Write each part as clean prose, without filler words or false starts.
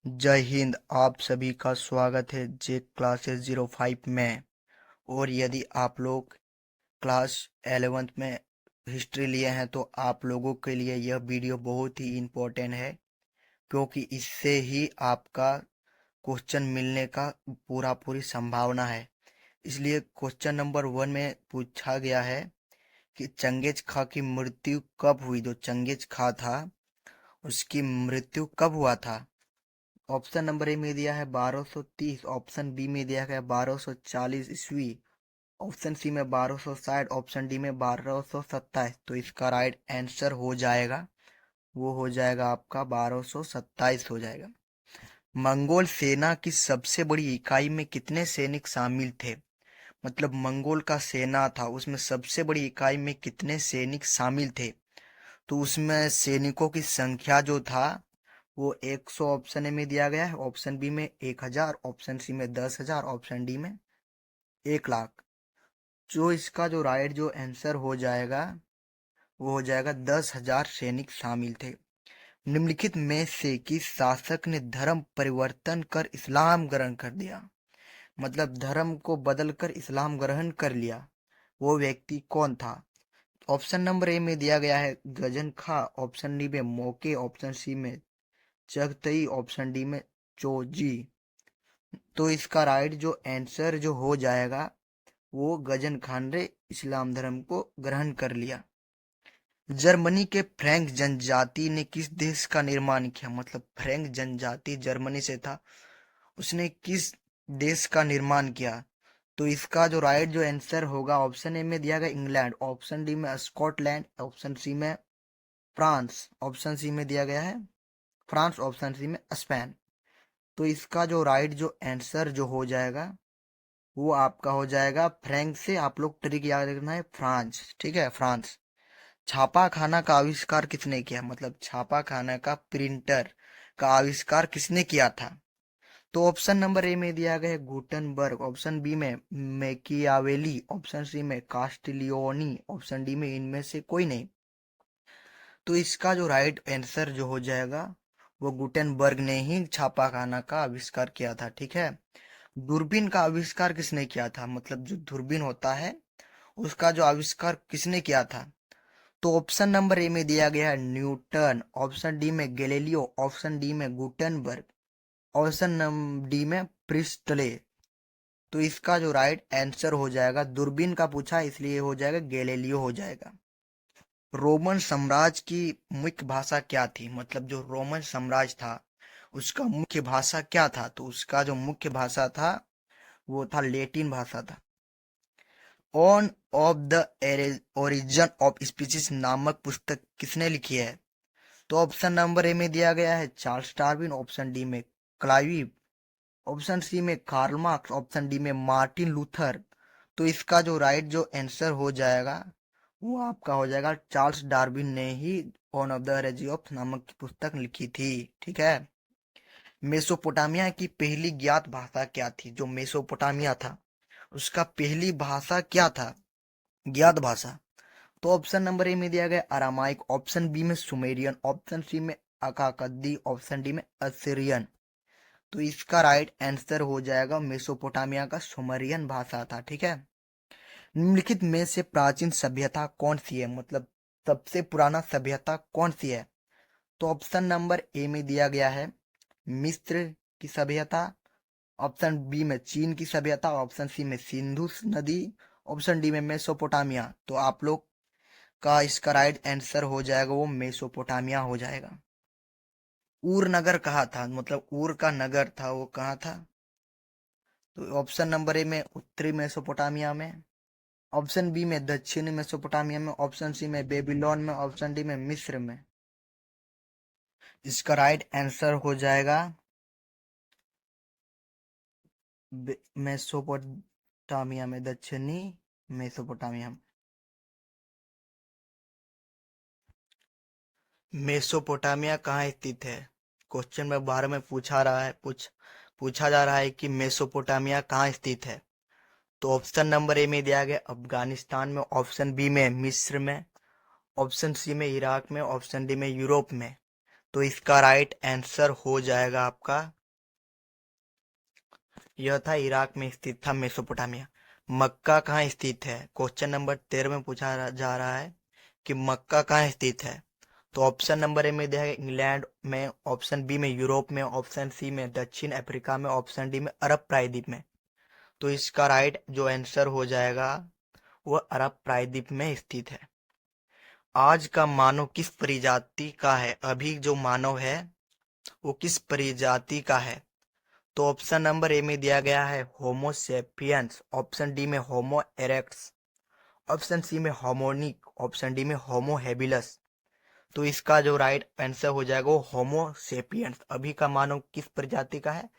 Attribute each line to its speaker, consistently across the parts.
Speaker 1: जय हिंद। आप सभी का स्वागत है जे क्लासेस 05 में। और यदि आप लोग क्लास 11th में हिस्ट्री लिए हैं तो आप लोगों के लिए यह वीडियो बहुत ही इम्पोर्टेंट है, क्योंकि इससे ही आपका क्वेश्चन मिलने का पूरी संभावना है। इसलिए क्वेश्चन नंबर 1 में पूछा गया है कि चंगेज खां की मृत्यु कब हुई। जो चंगेज खां था उसकी मृत्यु कब हुआ था। ऑप्शन नंबर ए में दिया है 1230, ऑप्शन बी में दिया है 1240 ईस्वी, ऑप्शन सी में 1260, ऑप्शन डी में 1227। तो इसका राइट आंसर हो जाएगा, वो हो जाएगा आपका 1227 हो जाएगा। मंगोल सेना की सबसे बड़ी इकाई में कितने सैनिक शामिल थे। मतलब मंगोल का सेना था, उसमें सबसे बड़ी इकाई में कितने सैनिक शामिल थे। तो उसमें सैनिकों की संख्या जो था वो 100 ऑप्शन ए में दिया गया है, ऑप्शन बी में 1000, ऑप्शन सी में 10,000, ऑप्शन डी में 1 लाख। जो इसका जो राइट जो आंसर हो जाएगा वो हो जाएगा 10,000 सैनिक शामिल थे। निम्नलिखित में से किस शासक ने धर्म परिवर्तन कर इस्लाम ग्रहण कर दिया। मतलब धर्म को बदलकर इस्लाम ग्रहण कर लिया, वो व्यक्ति कौन था। ऑप्शन नंबर ए में दिया गया है गजन खां, ऑप्शन डी में मौके, ऑप्शन सी में चगतई, ऑप्शन डी में चोजी। तो इसका राइट जो आंसर जो हो जाएगा वो गजन खान ने इस्लाम धर्म को ग्रहण कर लिया। जर्मनी के फ्रैंक जनजाति ने किस देश का निर्माण किया। मतलब फ्रैंक जनजाति जर्मनी से था, उसने किस देश का निर्माण किया। तो इसका जो राइट जो आंसर होगा ऑप्शन ए में दिया गया इंग्लैंड, ऑप्शन डी में स्कॉटलैंड, ऑप्शन सी में फ्रांस, ऑप्शन सी में दिया गया है फ्रांस, ऑप्शन सी में स्पेन। तो इसका जो राइट जो आंसर जो हो जाएगा वो आपका हो जाएगा फ्रैंक से। आप लोग ट्रिक याद रखना है, फ्रांस, ठीक है, फ्रांस। छापा खाना का आविष्कार किसने किया। मतलब छापा खाना का प्रिंटर का आविष्कार किसने किया था। तो ऑप्शन नंबर ए में दिया गया है गुटनबर्ग, ऑप्शन बी में मैकियावेली, ऑप्शन सी में कास्टिलियोनी, ऑप्शन डी में इनमें से कोई नहीं। तो इसका जो राइट आंसर जो हो जाएगा वो गुटेनबर्ग ने ही छापाखाना का आविष्कार किया था, ठीक है। दूरबीन का आविष्कार किसने किया था। मतलब जो दूरबीन होता है उसका जो आविष्कार किसने किया था। तो ऑप्शन नंबर ए में दिया गया है न्यूटन, ऑप्शन डी में गैलीलियो, ऑप्शन डी में गुटेनबर्ग, ऑप्शन नंबर डी में प्रिस्टले। तो इसका जो राइट आंसर हो जाएगा, दूरबीन का पूछा इसलिए हो जाएगा गैलीलियो हो जाएगा। रोमन साम्राज्य की मुख्य भाषा क्या थी। मतलब जो रोमन साम्राज्य था उसका मुख्य भाषा क्या था। तो उसका जो मुख्य भाषा था वो था लैटिन भाषा था। On of the origin of species नामक पुस्तक किसने लिखी है। तो ऑप्शन नंबर ए में दिया गया है चार्ल्स डार्विन, ऑप्शन डी में क्लाइव, ऑप्शन सी में कार्ल मार्क्स, ऑप्शन डी में मार्टिन लूथर। तो इसका जो राइट जो आंसर हो जाएगा वो आपका हो जाएगा चार्ल्स डार्विन ने ही on of the origin of नामक की पुस्तक लिखी थी, ठीक है। मेसोपोटामिया की पहली ज्ञात भाषा क्या थी। जो मेसोपोटामिया था उसका पहली भाषा क्या था, ज्ञात भाषा। तो ऑप्शन नंबर ए में दिया गया अरामाइक, ऑप्शन बी में सुमेरियन, ऑप्शन सी में अकाकद्दी, ऑप्शन डी में असीरियन। तो इसका राइट आंसर हो जाएगा मेसोपोटामिया का सुमेरियन भाषा था, ठीक है। निम्नलिखित में से प्राचीन सभ्यता कौन सी है। मतलब सबसे पुराना सभ्यता कौन सी है। तो ऑप्शन नंबर ए में दिया गया है मिस्र की सभ्यता, ऑप्शन बी में चीन की सभ्यता, ऑप्शन सी में सिंधु नदी, ऑप्शन डी में मेसोपोटामिया। तो आप लोग का इसका राइट आंसर हो जाएगा वो मेसोपोटामिया हो जाएगा। ऊर नगर कहाँ था। मतलब ऊर का नगर था वो कहाँ था। तो ऑप्शन नंबर ए में उत्तरी मेसोपोटामिया में, ऑप्शन बी में दक्षिणी मेसोपोटामिया में, ऑप्शन सी में बेबीलोन में, ऑप्शन डी में मिस्र में। इसका राइट आंसर हो जाएगा मेसोपोटामिया में, दक्षिणी मेसोपोटामिया में। मेसोपोटामिया कहाँ स्थित है। क्वेश्चन में बारे में पूछा जा रहा है कि मेसोपोटामिया कहाँ स्थित है। तो ऑप्शन नंबर ए में दिया गया अफगानिस्तान में, ऑप्शन बी में मिस्र में, ऑप्शन सी में इराक में, ऑप्शन डी में यूरोप में। तो इसका राइट आंसर हो जाएगा आपका, यह था इराक में स्थित था मेसोपोटामिया। मक्का कहाँ स्थित है? क्वेश्चन नंबर 13 में पूछा जा रहा है कि मक्का कहाँ स्थित है। तो ऑप्शन नंबर ए में दिया है इंग्लैंड में, ऑप्शन बी में यूरोप में, ऑप्शन सी में दक्षिण अफ्रीका में, ऑप्शन डी में अरब प्रायद्वीप में। तो इसका राइट जो आंसर हो जाएगा वह अरब प्रायद्वीप में स्थित है। आज का मानव किस प्रजाति का है? अभी जो मानव है वो किस प्रजाति का है? तो ऑप्शन नंबर ए में दिया गया है होमो सेपियंस, ऑप्शन डी में होमो इरेक्टस, ऑप्शन सी में होमोनिक, ऑप्शन डी में होमो हेबिलस। तो इसका जो राइट आंसर हो जाएगा वो होमो सेपियंस। अभी का मानव किस प्रजाति का है?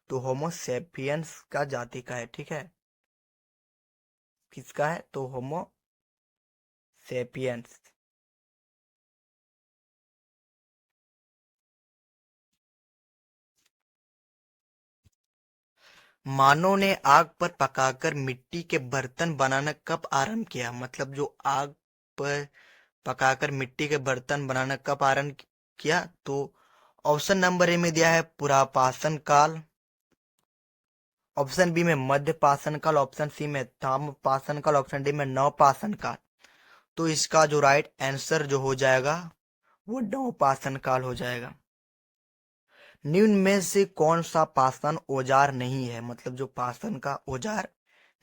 Speaker 1: तो होमो सेपियंस का जाति का है। ठीक है, किसका है? तो होमो सेपियंस। मानव ने आग पर पकाकर मिट्टी के बर्तन बनाना कब आरंभ किया? मतलब जो आग पर पकाकर मिट्टी के बर्तन बनाना कब आरंभ किया? तो ऑप्शन नंबर ए में दिया है पुरापाषाण काल, ऑप्शन बी में मध्य पाषाण काल, ऑप्शन सी में ताम्रपाषाण काल, ऑप्शन डी में नवपाषाण काल। तो इसका जो राइट आंसर जो हो जाएगा वो नवपाषाण काल हो जाएगा। निम्न में से कौन सा पाषाण औजार नहीं है? मतलब जो पाषाण का औजार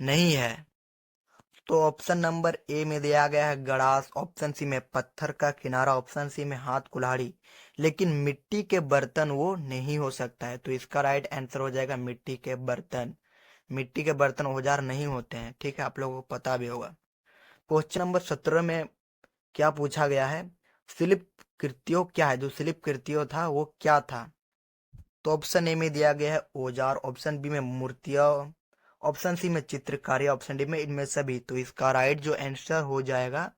Speaker 1: नहीं है। तो ऑप्शन नंबर ए में दिया गया है गड़ास, ऑप्शन सी में पत्थर का किनारा, ऑप्शन सी में हाथ कुल्हाड़ी। लेकिन मिट्टी के बर्तन वो नहीं हो सकता है। तो इसका राइट आंसर हो जाएगा मिट्टी के बर्तन। मिट्टी के बर्तन औजार नहीं होते हैं। ठीक है, आप लोगों को पता भी होगा। क्वेश्चन नंबर 17 में क्या पूछा गया है? शिल्प कृतियों क्या है? जो शिल्प कृतियों था वो क्या था? तो ऑप्शन ए में दिया गया है औजार, ऑप्शन बी में मूर्तियां, ऑप्शन सी में चित्रकारी, ऑप्शन डी में इनमें सभी। तो इसका राइट जो आंसर हो जाएगा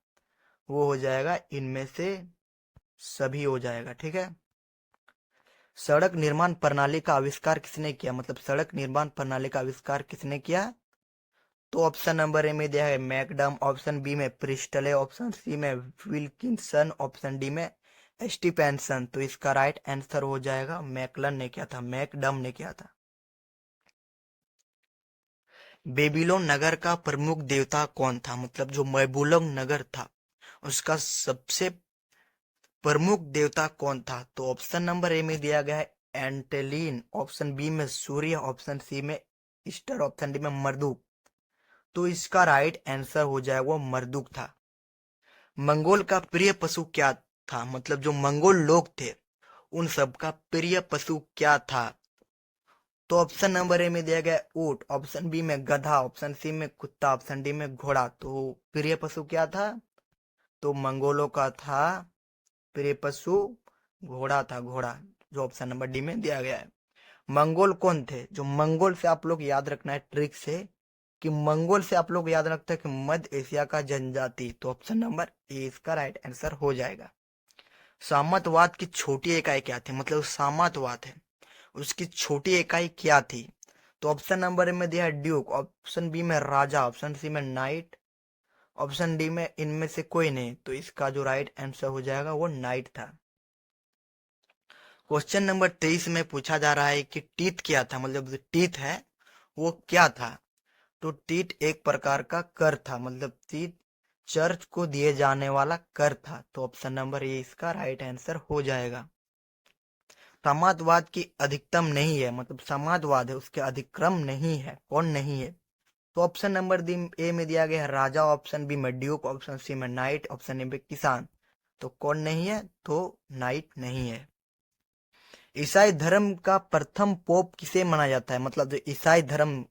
Speaker 1: वो हो जाएगा इनमें से सभी हो जाएगा। ठीक है। सड़क निर्माण प्रणाली का आविष्कार किसने किया? मतलब सड़क निर्माण प्रणाली का आविष्कार किसने किया? तो ऑप्शन नंबर ए में दिया है मैकडम, ऑप्शन बी में प्रिस्टले, ऑप्शन सी में विल्किंसन, ऑप्शन डी में स्टीफेंसन। तो इसका राइट आंसर हो जाएगा मैकलन ने किया था, मैकडम ने किया था। बेबीलोन नगर का प्रमुख देवता कौन था? मतलब जो बेबीलोन नगर था उसका सबसे प्रमुख देवता कौन था? तो ऑप्शन नंबर ए में दिया गया है एंटेलिन, ऑप्शन बी में सूर्य, ऑप्शन सी में ईस्टर, ऑप्शन डी में मर्दुक। तो इसका राइट आंसर हो जाएगा वो मर्दुक था। मंगोल का प्रिय पशु क्या था? मतलब जो मंगोल लोग थे उन सब का प्रिय पशु क्या था? तो ऑप्शन नंबर ए में दिया गया ऊंट, ऑप्शन बी में गधा, ऑप्शन सी में कुत्ता, ऑप्शन डी में घोड़ा। तो प्रिय पशु क्या था? तो मंगोलों का था प्रिय पशु घोड़ा था, घोड़ा, जो ऑप्शन नंबर डी में दिया गया है। मंगोल कौन थे? जो मंगोल से आप लोग याद रखना है ट्रिक से कि मंगोल से आप लोग याद रखते हैं कि मध्य एशिया का जनजाति। तो ऑप्शन नंबर ए इसका राइट आंसर हो जाएगा। सामंतवाद की छोटी इकाई क्या थी? मतलब सामंतवाद है उसकी छोटी इकाई क्या थी? तो ऑप्शन नंबर ए में दिया है ड्यूक, ऑप्शन बी में राजा, ऑप्शन सी में नाइट, ऑप्शन डी में इनमें से कोई नहीं। तो इसका जो राइट आंसर हो जाएगा वो नाइट था। क्वेश्चन नंबर 23 में पूछा जा रहा है कि टीथ क्या था? मतलब जो टीथ है वो क्या था? तो टीथ एक प्रकार का कर था, मतलब टीथ चर्च को दिए जाने वाला कर था। तो ऑप्शन नंबर ए इसका राइट आंसर हो जाएगा। समाजवाद की अधिकतम नहीं है, मतलब समाजवाद है उसके अधिक्रम नहीं है, कौन नहीं है? तो ऑप्शन नंबर डी ए में दिया गया है राजा, ऑप्शन बी में ड्यूक, ऑप्शन सी में नाइट, ऑप्शन ए में किसान। तो कौन नहीं है? तो नाइट नहीं है। ईसाई धर्म का प्रथम पोप किसे माना जाता है? मतलब जो ईसाई धर्म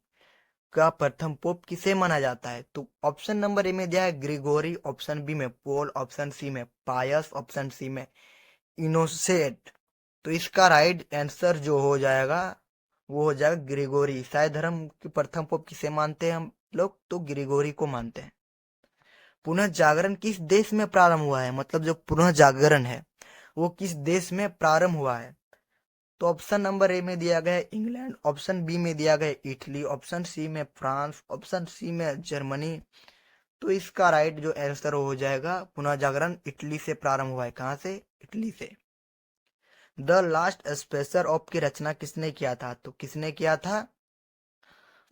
Speaker 1: का प्रथम पोप किसे माना जाता है? तो ऑप्शन नंबर ए में दिया है ग्रिगोरी, ऑप्शन बी में पोल, ऑप्शन सी में पायस, ऑप्शन सी में इनोसेंट। तो इसका राइट आंसर जो हो जाएगा वो हो जाएगा ग्रिगोरी। ईसाई धर्म के प्रथम पोप किसे मानते हैं हम लोग? तो ग्रिगोरी को मानते हैं। पुनः जागरण किस देश में प्रारंभ हुआ है? मतलब जो पुनः जागरण है वो किस देश में प्रारंभ हुआ है? तो ऑप्शन नंबर ए में दिया गया है इंग्लैंड, ऑप्शन बी में दिया गया है इटली, ऑप्शन सी में फ्रांस, ऑप्शन सी में जर्मनी। तो इसका राइट जो आंसर हो जाएगा पुनः जागरण इटली से प्रारंभ हुआ है। कहाँ से? इटली से। द लास्ट स्पेसर ऑफ की रचना किसने किया था? तो किसने किया था?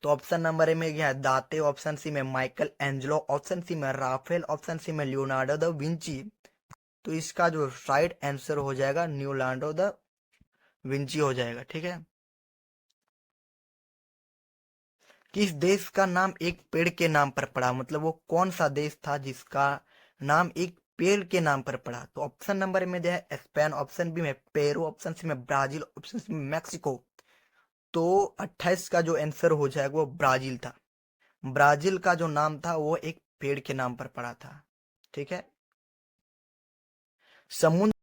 Speaker 1: तो ऑप्शन नंबर ए में क्या है? दाते। ऑप्शन सी में माइकल एंजेलो। ऑप्शन सी में राफेल। ऑप्शन सी में लियोनार्डो द विंची। तो इसका जो राइट आंसर हो जाएगा लियोनार्डो द विंची हो जाएगा। ठीक है। किस देश का नाम एक पेड़ के नाम पर पड़ा? मतलब वो कौन सा देश था जिसका नाम एक पेड़ के नाम पर पड़ा? तो ऑप्शन नंबर में जो है स्पेन। ऑप्शन बी में पेरू। ऑप्शन सी में ब्राजील। ऑप्शन सी में मैक्सिको। तो 28 का जो आंसर हो जाएगा वो ब्राजील था। ब्राजील का जो नाम था वो एक पेड़ के नाम पर पड़ा था। ठीक है। समुद्र